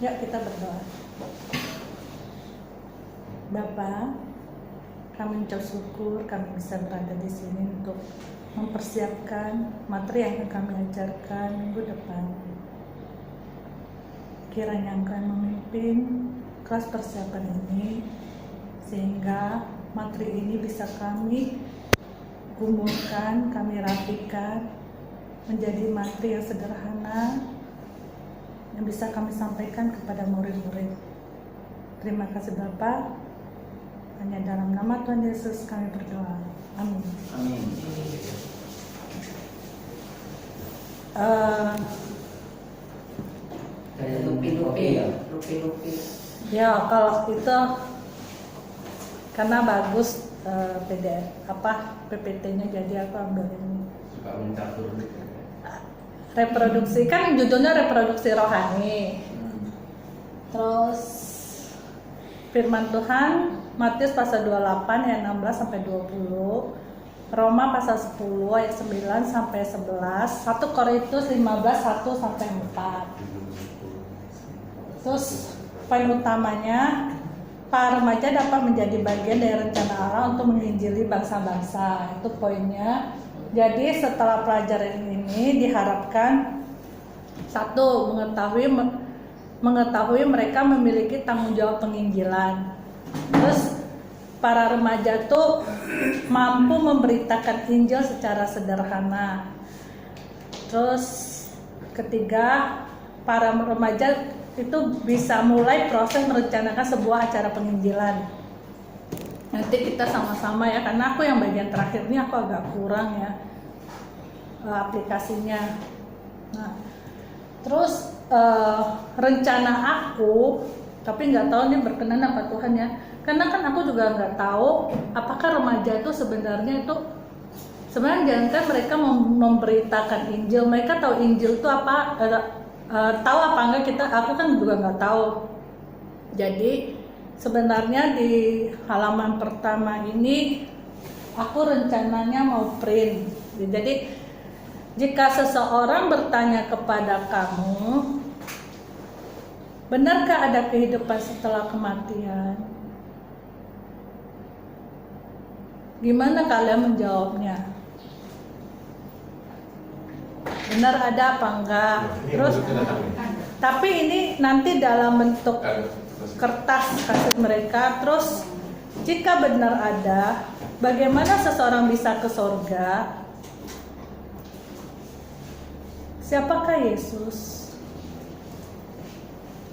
Yuk kita berdoa. Bapa, kami ucap syukur kami bisa berada di sini untuk mempersiapkan materi yang akan kami ajarkan minggu depan. Kiranya Engkau yang memimpin kelas persiapan ini, sehingga materi ini bisa kami kumpulkan, kami rapikan menjadi materi yang sederhana yang bisa kami sampaikan kepada murid-murid. Terima kasih Bapa. Hanya dalam nama Tuhan Yesus kami berdoa. Amin. Amin. Kayak lupi-lupi. Ya kalau itu karena bagus PDF PPT-nya, jadi aku ambil ini. Suka mencatur. Reproduksi, kan judulnya reproduksi rohani. Terus firman Tuhan Matius pasal 28 ayat 16 sampai 20, Roma pasal 10 ayat 9 sampai 11, 1 Korintus 15 1 sampai 4. Terus poin utamanya, para remaja dapat menjadi bagian dari rencana Allah untuk menginjili bangsa-bangsa. Itu poinnya. Jadi setelah pelajaran ini diharapkan satu, mengetahui mereka memiliki tanggung jawab penginjilan. Terus para remaja tuh mampu memberitakan Injil secara sederhana. Terus ketiga, para remaja itu bisa mulai proses merencanakan sebuah acara penginjilan. Nanti kita sama-sama ya, karena aku yang bagian terakhir ini aku agak kurang ya aplikasinya. Nah, terus rencana aku, tapi nggak tahu ini berkenan apa Tuhan ya, karena kan aku juga nggak tahu apakah remaja itu sebenarnya jangan kan mereka memberitakan Injil, mereka tahu Injil itu apa, tahu apa enggak, aku kan juga nggak tahu. Jadi sebenarnya di halaman pertama ini aku rencananya mau print. Jadi jika seseorang bertanya kepada kamu, benarkah ada kehidupan setelah kematian? Gimana kalian menjawabnya? Benar ada apa enggak? Terus tapi ini nanti dalam bentuk kertas kasih mereka. Terus jika benar ada, bagaimana seseorang bisa ke surga? Siapakah Yesus?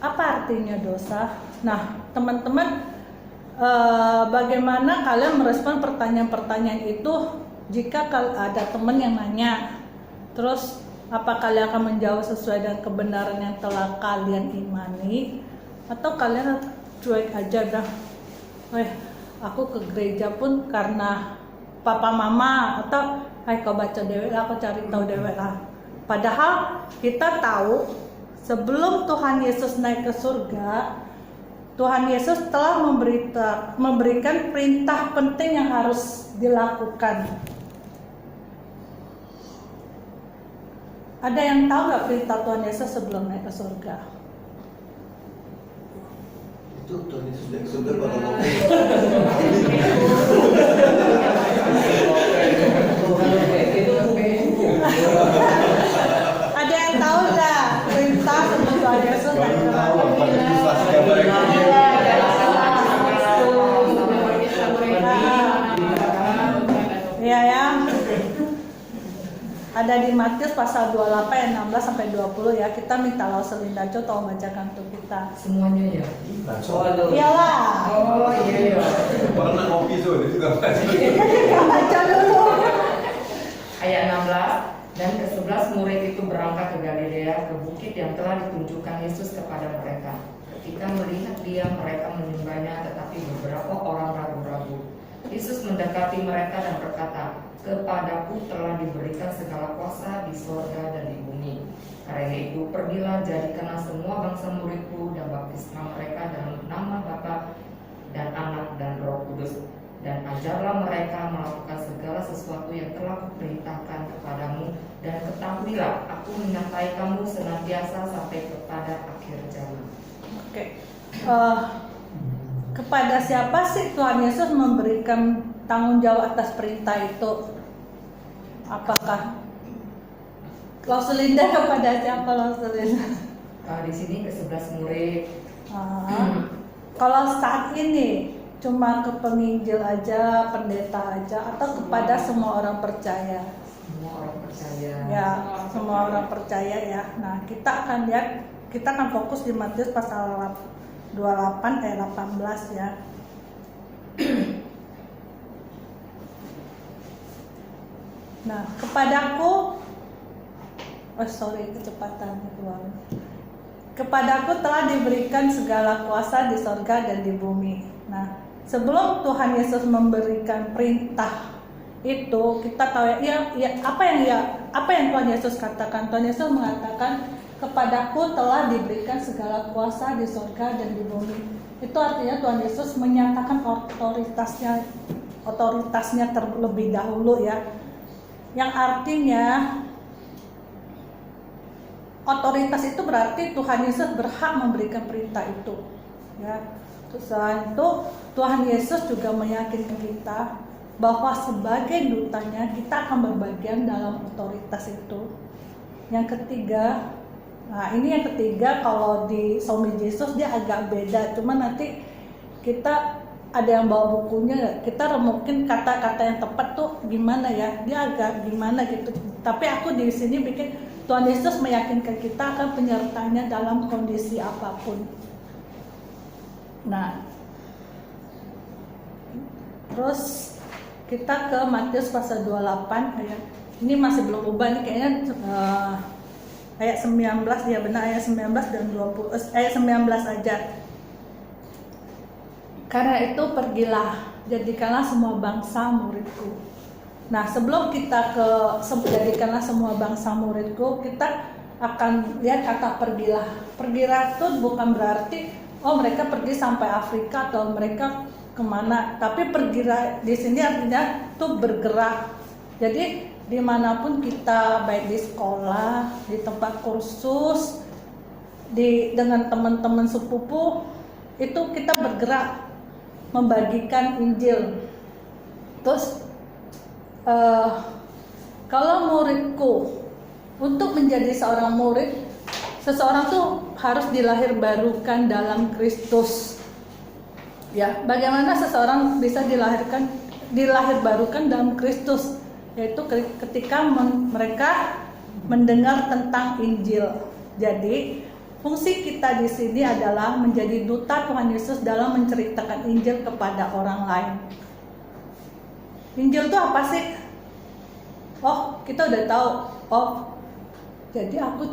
Apa artinya dosa? Nah, teman-teman, bagaimana kalian merespon pertanyaan-pertanyaan itu jika ada teman yang nanya? Terus apa kalian akan menjawab sesuai dengan kebenaran yang telah kalian imani? Atau kalian cuek aja dah, aku ke gereja pun karena papa mama, atau kau baca dewek, aku cari tahu dewek lah. Padahal kita tahu sebelum Tuhan Yesus naik ke surga, Tuhan Yesus telah memberikan perintah penting yang harus dilakukan. Ada yang tahu nggak perintah Tuhan Yesus sebelum naik ke surga? Itu Tuhan Yesus naik ke surga pada waktu Ada yang tahu nggak perintah sebelum Tuhan Yesus naik ke surga? Iya ya. Ada di Matius pasal 28 ayat 16 sampai 20 ya. Kita minta Lauselindaco tolong bacakan untuk kita. Semuanya ya. Iyalah. Oh iya. Pernah ngopi tuh, dia juga baca. Baca dulu. Ayat 16. Dan ke-11 murid itu berangkat ke Galilea, ke bukit yang telah ditunjukkan Yesus kepada mereka. Ketika melihat dia, mereka menyembahnya, tetapi beberapa orang ragu-ragu. Yesus mendekati mereka dan berkata, "Kepadaku telah diberikan segala kuasa di surga dan di bumi. Karena itu pergilah, jadikanlah semua bangsa muridku dan baptislah mereka dalam nama Bapa dan Anak dan Roh Kudus. Dan ajarlah mereka melakukan segala sesuatu yang telah kuperintahkan kepadamu. Dan ketahuilah, aku menyertai kamu senantiasa sampai kepada akhir zaman." Oke. Kepada siapa sih Tuhan Yesus memberikan tanggung jawab atas perintah itu? Apakah Klausulinda kepada siapa Klausulinda? Di sini ke 11 murid. Kalau saat ini cuma ke penginjil aja, pendeta aja, atau kepada semua orang percaya? Semua orang percaya. Ya, semua orang percaya ya. Nah, kita akan lihat, kita akan fokus di Matius pasal 28 ayat 18 ya. Nah, kepadaku, kecepatan keluar. Kepadaku telah diberikan segala kuasa di sorga dan di bumi. Nah, sebelum Tuhan Yesus memberikan perintah itu, kita tahu apa yang Tuhan Yesus katakan. Tuhan Yesus mengatakan, kepadaku telah diberikan segala kuasa di sorga dan di bumi. Itu artinya Tuhan Yesus menyatakan otoritasnya terlebih dahulu ya. Yang artinya otoritas itu berarti Tuhan Yesus berhak memberikan perintah itu ya. Terus selain itu Tuhan Yesus juga meyakinkan kita bahwa sebagai dutanya kita akan berbagian dalam otoritas itu. Yang ketiga, yang ketiga kalau di Somi Yesus dia agak beda, cuma nanti kita ada yang bawa bukunya, kita remukin kata-kata yang tepat tuh gimana ya, dia agak gimana gitu. Tapi aku di sini bikin Tuhan Yesus meyakinkan kita akan penyertanya dalam kondisi apapun. Nah, terus kita ke Matius pasal 28 ayat, ini masih belum ubah nih kayaknya, ayat 19 ya, benar ayat 19 dan 20, ayat 19 aja. Karena itu pergilah, jadikanlah semua bangsa muridku. Nah, sebelum kita jadikanlah semua bangsa muridku, kita akan lihat kata pergilah. Pergilah itu bukan berarti mereka pergi sampai Afrika atau mereka kemana, tapi pergilah di sini artinya tuh bergerak. Jadi dimanapun kita, baik di sekolah, di tempat kursus, dengan teman-teman sepupu, itu kita bergerak membagikan Injil. Terus kalau muridku, untuk menjadi seorang murid, seseorang tuh harus dilahir barukan dalam Kristus. Ya, bagaimana seseorang bisa dilahir barukan dalam Kristus? Yaitu ketika mereka mendengar tentang Injil. Jadi fungsi kita di sini adalah menjadi duta Tuhan Yesus dalam menceritakan Injil kepada orang lain. Injil itu apa sih? Kita udah tahu. Jadi aku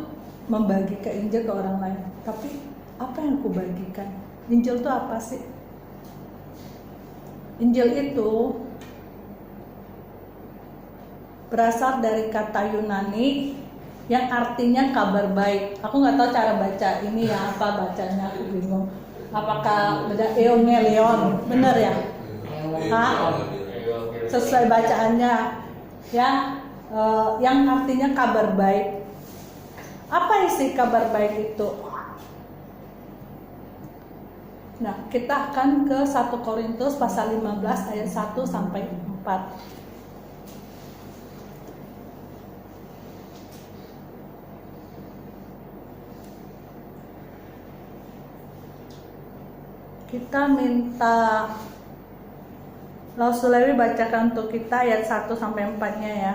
membagikan Injil ke orang lain. Tapi apa yang aku bagikan? Injil itu apa sih? Injil itu berasal dari kata Yunani yang artinya kabar baik. Aku nggak tahu cara baca ini ya, apa bacanya, aku bingung. Apakah beda Evangelion, bener ya? Sesuai bacaannya ya, yang artinya kabar baik. Apa isi kabar baik itu? Nah, kita akan ke 1 Korintus pasal 15 ayat 1 sampai 4. Kita minta Lausulewi bacakan untuk kita ayat 1 sampai 4-nya ya.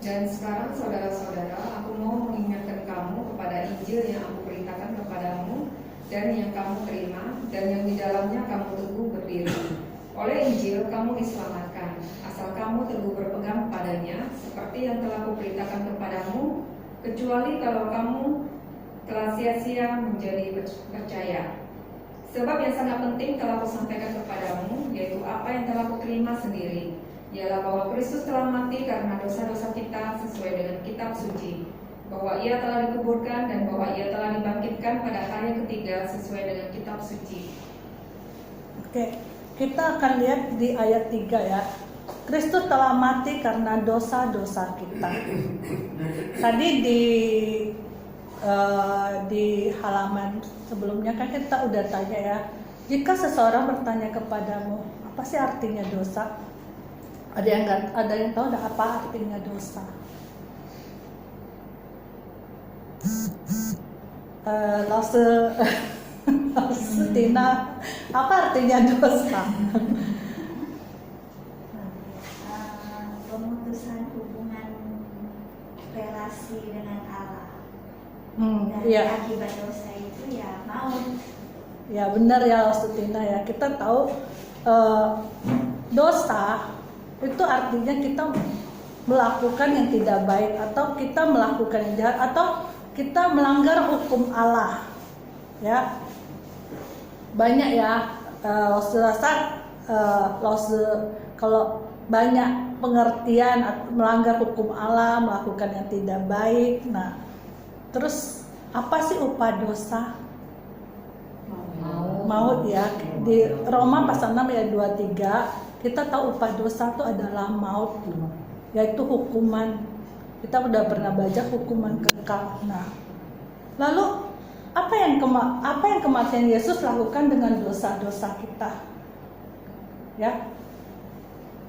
Dan sekarang saudara-saudara, aku mau mengingatkan kamu kepada Injil yang aku perintahkan kepadamu dan yang kamu terima dan yang di dalamnya kamu teguh berdiri. Oleh Injil kamu diselamatkan, asal kamu teguh berpegang padanya, seperti yang telah kuperintahkan kepadamu, kecuali kalau kamu telah sia-sia menjadi percaya. Sebab yang sangat penting telah kusampaikan kepadamu, yaitu apa yang telah kuterima sendiri, ialah bahwa Kristus telah mati karena dosa-dosa kita sesuai dengan kitab suci, bahwa ia telah dikuburkan dan bahwa ia telah dibangkitkan pada hari ketiga sesuai dengan kitab suci. Oke, kita akan lihat di ayat 3 ya. Kristus telah mati karena dosa-dosa kita. Tadi di di halaman sebelumnya kan kita udah tanya ya, jika seseorang bertanya kepadamu apa sih artinya dosa, ada yang tahu nggak apa artinya dosa? Lause Tina, apa artinya dosa? Pemutusan hubungan relasi dengan Allah. Dan Iya. akibat dosa itu ya maut. Ya benar ya Tina ya, kita tahu dosa itu artinya kita melakukan yang tidak baik, atau kita melakukan yang jahat, atau kita melanggar hukum Allah ya. Banyak ya kalau banyak pengertian melanggar hukum Allah, melakukan yang tidak baik. Nah, terus apa sih upah dosa? Maut ya. Di Roma pasal 6 ayat 23 kita tahu upah dosa itu adalah maut, yaitu hukuman. Kita udah pernah baca hukuman kekal. Nah, lalu apa yang kematian Yesus lakukan dengan dosa-dosa kita? Ya.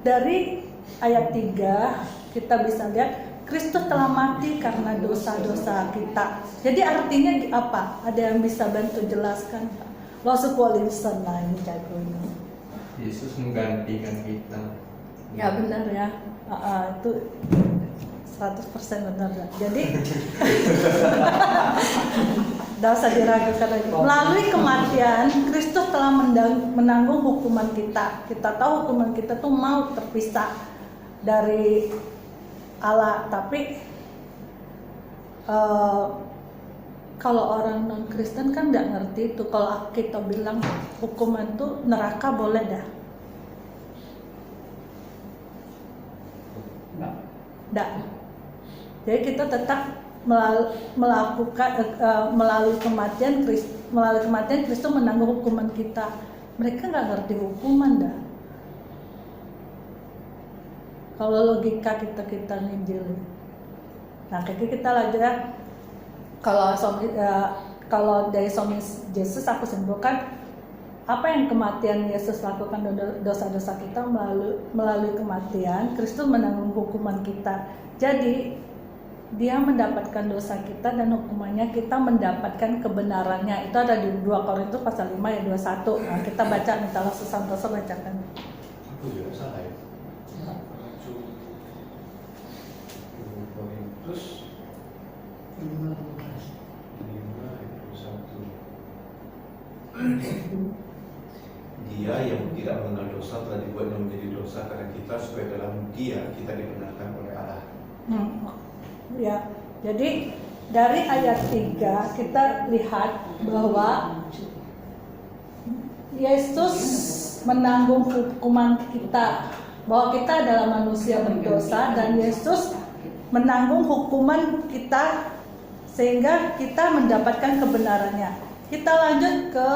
Dari ayat 3 kita bisa lihat Kristus telah mati karena dosa-dosa kita. Jadi artinya apa? Ada yang bisa bantu jelaskan? Langsung Wilson lah ini jago ini. Yesus menggantikan kita. Ya benar ya. Itu 100% benar. Jadi tidak usah diragukan lagi. Melalui kematian Kristus telah menanggung hukuman kita. Kita tahu hukuman kita tuh maut, terpisah dari Allah. Tapi kalau orang non Kristen kan nggak ngerti itu. Kalau kita bilang hukuman tuh neraka, boleh dah? Nggak. Jadi kita tetap melalui kematian Kristus menanggung hukuman kita. Mereka nggak ngerti hukuman dah. Kalau logika kita nginjilin. Nah, kayak kita lanjut ya. Kalau dari suami Yesus aku simpulkan, apa yang kematian Yesus lakukan dosa-dosa kita, melalui kematian Kristus menanggung hukuman kita. Jadi dia mendapatkan dosa kita dan hukumannya kita mendapatkan kebenarannya. Itu ada di 2 Korintus pasal 5 ayat 21. Nah, kita baca, mintalah Susantoso bacakan. Aku juga salah ya. Terus 5:21. Dia yang tidak mengenal dosa telah dibuatnya menjadi dosa karena kita, supaya dalam Dia kita dibenarkan oleh Allah. Ya, jadi dari ayat 3 kita lihat bahwa Yesus menanggung hukuman kita, bahwa kita adalah manusia berdosa dan Yesus menanggung hukuman kita sehingga kita mendapatkan kebenarannya. Kita lanjut ke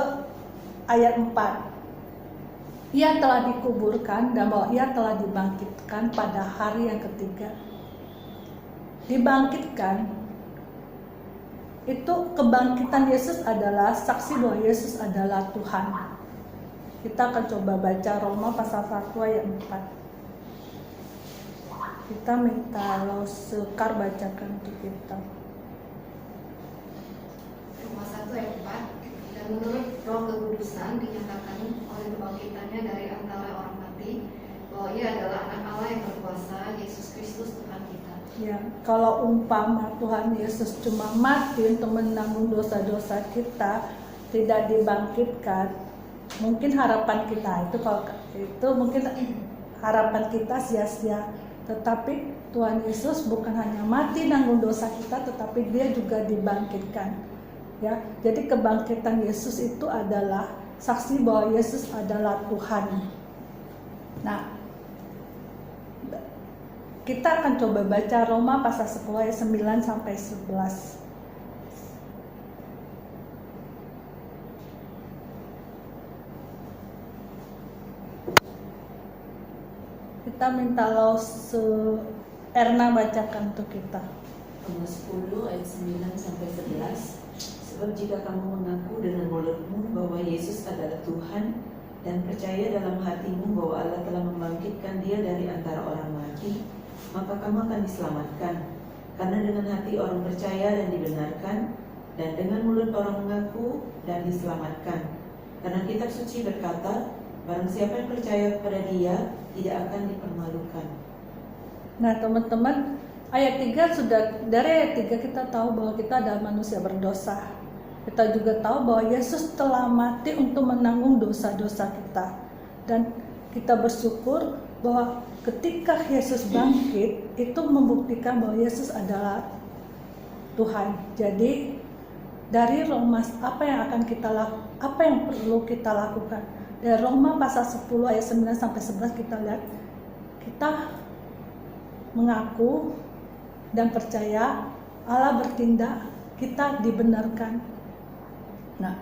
ayat 4. Ia telah dikuburkan dan bahwa ia telah dibangkitkan pada hari yang ketiga. Dibangkitkan, itu kebangkitan Yesus adalah saksi bahwa Yesus adalah Tuhan. Kita akan coba baca Roma pasal 1 ayat 4. Kita minta Lo Sekar bacakan untuk kita. Roma 1 ayat 4. Dan menurut Roh Kekudusan dinyatakan oleh kebangkitannya dari antara orang mati bahwa ia adalah anak Allah yang berkuasa, Yesus Kristus Tuhan kita. Ya, kalau umpama Tuhan Yesus cuma mati untuk menanggung dosa-dosa kita, tidak dibangkitkan, mungkin harapan kita itu mungkin harapan kita sia-sia. Tetapi Tuhan Yesus bukan hanya mati nanggung dosa kita, tetapi dia juga dibangkitkan. Ya, jadi kebangkitan Yesus itu adalah saksi bahwa Yesus adalah Tuhan. Nah, kita akan coba baca Roma pasal 10 ayat 9 sampai 11. Kita minta Erna bacakan untuk kita. Roma 10 ayat 9 sampai 11. Sebab jika kamu mengaku dengan mulutmu bahwa Yesus adalah Tuhan dan percaya dalam hatimu bahwa Allah telah membangkitkan Dia dari antara orang mati, maka kamu akan diselamatkan. Karena dengan hati orang percaya dan dibenarkan, dan dengan mulut orang mengaku dan diselamatkan. Karena kitab suci berkata, barang siapa yang percaya kepada Dia tidak akan dipermalukan. Nah teman-teman, ayat 3 sudah, dari ayat 3 kita tahu bahwa kita adalah manusia berdosa. Kita juga tahu bahwa Yesus telah mati untuk menanggung dosa-dosa kita. Dan kita bersyukur bahwa ketika Yesus bangkit, itu membuktikan bahwa Yesus adalah Tuhan. Jadi dari Roma, apa yang perlu kita lakukan? Dari Roma pasal 10 ayat 9 sampai 11 kita lihat, kita mengaku dan percaya, Allah bertindak, kita dibenarkan. Nah,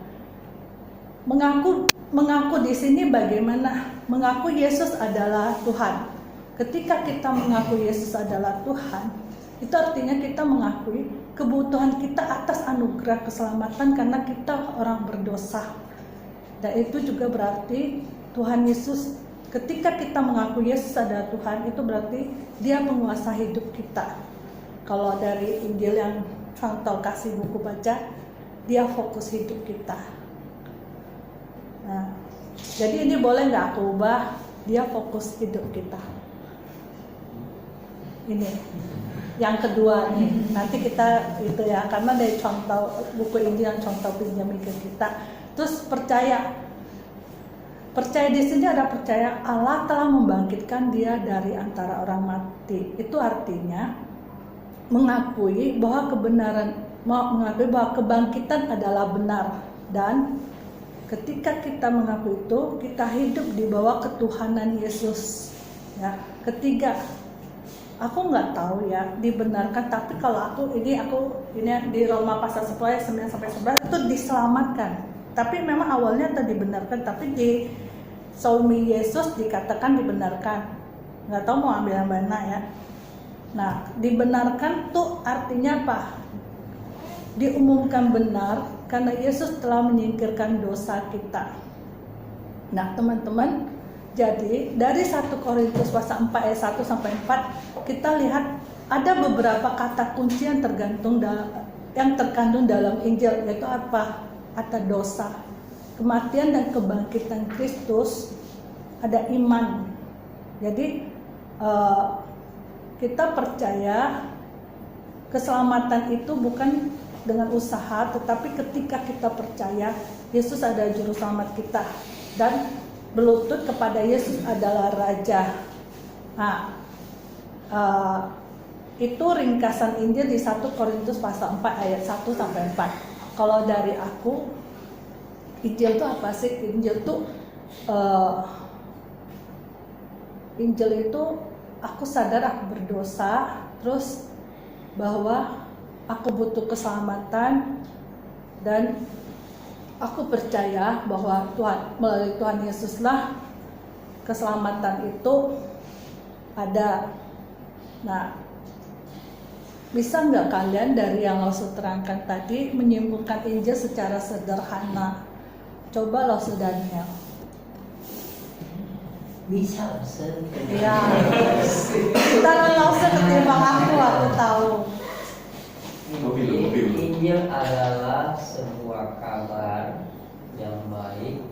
mengaku di sini bagaimana? Mengaku Yesus adalah Tuhan. Ketika kita mengaku Yesus adalah Tuhan, itu artinya kita mengakui kebutuhan kita atas anugerah keselamatan karena kita orang berdosa. Dan itu juga berarti Tuhan Yesus, ketika kita mengaku Yesus adalah Tuhan, itu berarti Dia penguasa hidup kita. Kalau dari Injil yang contoh kasih buku baca, Dia fokus hidup kita. Nah, jadi ini boleh nggak aku ubah? Dia fokus hidup kita. Ini yang kedua nih. Nanti kita itu ya, karena dari contoh buku Injil yang contoh pinjam ke kita. Terus percaya di sini ada percaya Allah telah membangkitkan Dia dari antara orang mati. Itu artinya mengakui bahwa mengakui bahwa kebangkitan adalah benar, dan ketika kita mengaku itu, kita hidup di bawah ketuhanan Yesus. Ya, ketiga, aku nggak tahu ya dibenarkan, tapi kalau aku ini di Roma pasal 10 ayat 9 sampai 11 itu diselamatkan. Tapi memang awalnya tadi dibenarkan, tapi di Saumi Yesus dikatakan dibenarkan. Nggak tahu mau ambil yang mana ya. Nah, dibenarkan tuh artinya apa? Diumumkan benar karena Yesus telah menyingkirkan dosa kita. Nah teman-teman, jadi dari 1 Korintus pasal 4 ayat 1 sampai 4 kita lihat ada beberapa kata kunci yang terkandung dalam Injil, yaitu apa? Ada dosa, kematian dan kebangkitan Kristus, ada iman. Jadi kita percaya keselamatan itu bukan dengan usaha, tetapi ketika kita percaya Yesus adalah juru selamat kita dan berlutut kepada Yesus adalah Raja. Nah, itu ringkasan Injil di 1 Korintus pasal 4 ayat 1 sampai 4. Kalau dari aku, Injil itu apa sih? Injil itu aku sadar aku berdosa, terus bahwa aku butuh keselamatan, dan aku percaya bahwa melalui Tuhan Yesuslah keselamatan itu ada. Nah, bisa nggak kalian dari yang Lause terangkan tadi menyimpulkan Injil secara sederhana? Coba Lause Daniel. Bisa, Ya, antara Lause ketimbang aku tahu. Injil adalah sebuah kabar yang baik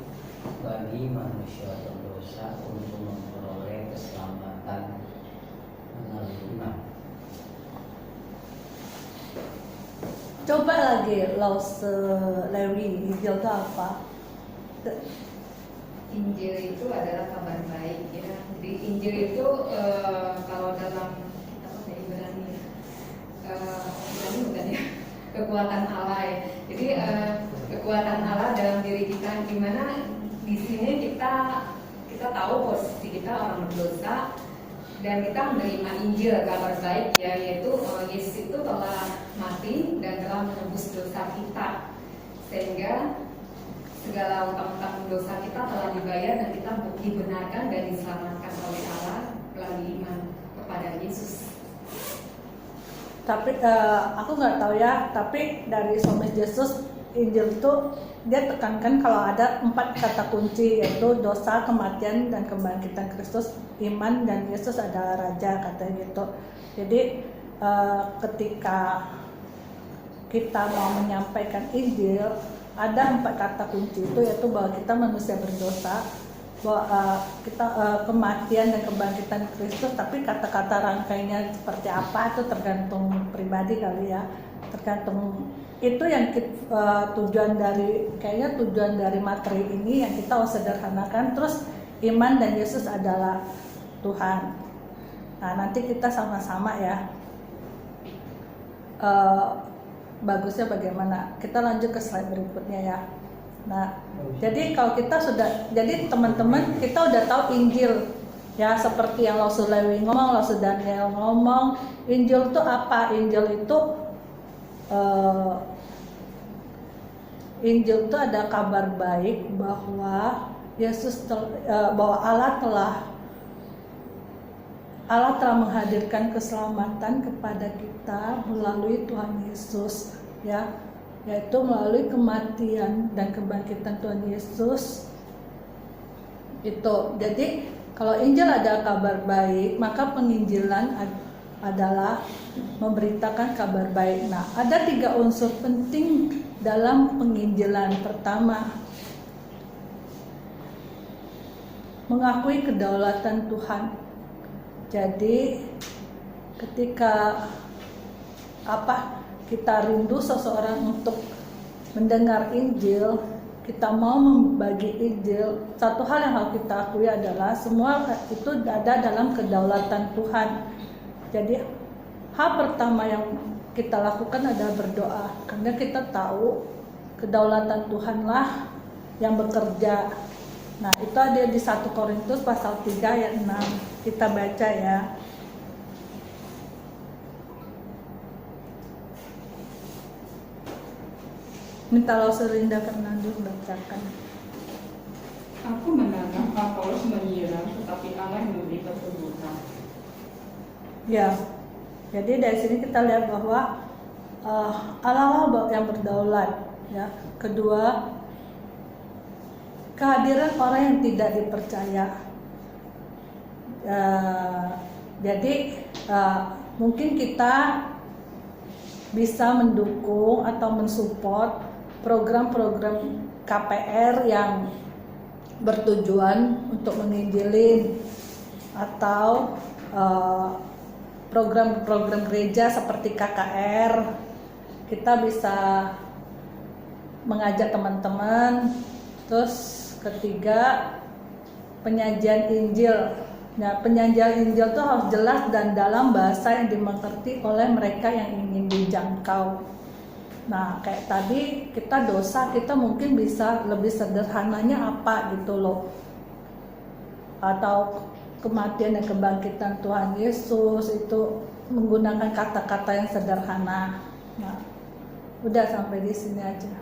bagi manusia berdosa untuk memperoleh keselamatan melalui iman. Coba lagi Lause Lewi, Injil itu apa? Injil itu adalah kabar baik ya. Jadi Injil itu kalau dalam kitab Ibrani bukan ya, kekuatan Allah ya. Jadi kekuatan Allah dalam diri kita, dimana di sini kita tahu posisi kita orang berdosa dan kita menerima Injil kabar baik ya, yaitu Yesus itu telah mati dan telah menebus dosa kita, sehingga segala utang-utang dosa kita telah dibayar dan kita dibenarkan dan diselamatkan oleh Allah melalui iman kepada Yesus. Tapi aku nggak tahu ya. Tapi dari Somes Yesus Injil itu dia tekankan kalau ada 4 kata kunci, yaitu dosa, kematian, dan kebangkitan Kristus, iman, dan Yesus adalah Raja, katanya gitu. Jadi ketika kita mau menyampaikan Injil, ada 4 kata kunci itu, yaitu bahwa kita manusia berdosa, bahwa kita kematian dan kebangkitan Kristus. Tapi kata-kata rangkainya seperti apa itu tergantung pribadi kali ya, tergantung itu yang tujuan dari materi ini yang kita harus sederhanakan. Terus iman dan Yesus adalah Tuhan. Nah, nanti kita sama-sama ya bagusnya bagaimana. Kita lanjut ke slide berikutnya ya. Nah, jadi kalau kita jadi teman-teman kita udah tahu Injil ya, seperti yang Lausur Lewi ngomong, Lausur Daniel ngomong. Injil itu apa? Injil itu ada kabar baik bahwa bahwa Allah telah menghadirkan keselamatan kepada kita melalui Tuhan Yesus ya, yaitu melalui kematian dan kebangkitan Tuhan Yesus itu. Jadi kalau Injil ada kabar baik, maka penginjilan adalah memberitakan kabar baik. Nah, ada 3 unsur penting dalam penginjilan. Pertama, mengakui kedaulatan Tuhan. Jadi ketika kita rindu seseorang untuk mendengar Injil, kita mau membagi Injil, satu hal yang harus kita akui adalah semua itu ada dalam kedaulatan Tuhan. Jadi hal pertama yang kita lakukan adalah berdoa, karena kita tahu kedaulatan Tuhanlah yang bekerja. Nah, itu ada di 1 Korintus pasal 3 ayat 6. Kita baca ya. Minta Lausur Linda Fernando bacakan. Aku menanam, Apolos menyiram, tetapi Allah yang memberi pertumbuhan. Ya, jadi dari sini kita lihat bahwa Allah yang berdaulat. Ya. Kedua, kehadiran orang yang tidak dipercaya. Jadi mungkin kita bisa mendukung atau mensupport program-program KPR yang bertujuan untuk menginjilin, atau program-program gereja seperti KKR. Kita bisa mengajak teman-teman. Terus ketiga, penyajian Injil. Nah, penyajian Injil itu harus jelas dan dalam bahasa yang dimengerti oleh mereka yang ingin dijangkau. Nah, kayak tadi kita dosa, kita mungkin bisa lebih sederhananya apa gitu loh. Atau kematian dan kebangkitan Tuhan Yesus itu menggunakan kata-kata yang sederhana. Nah, udah sampai di sini aja.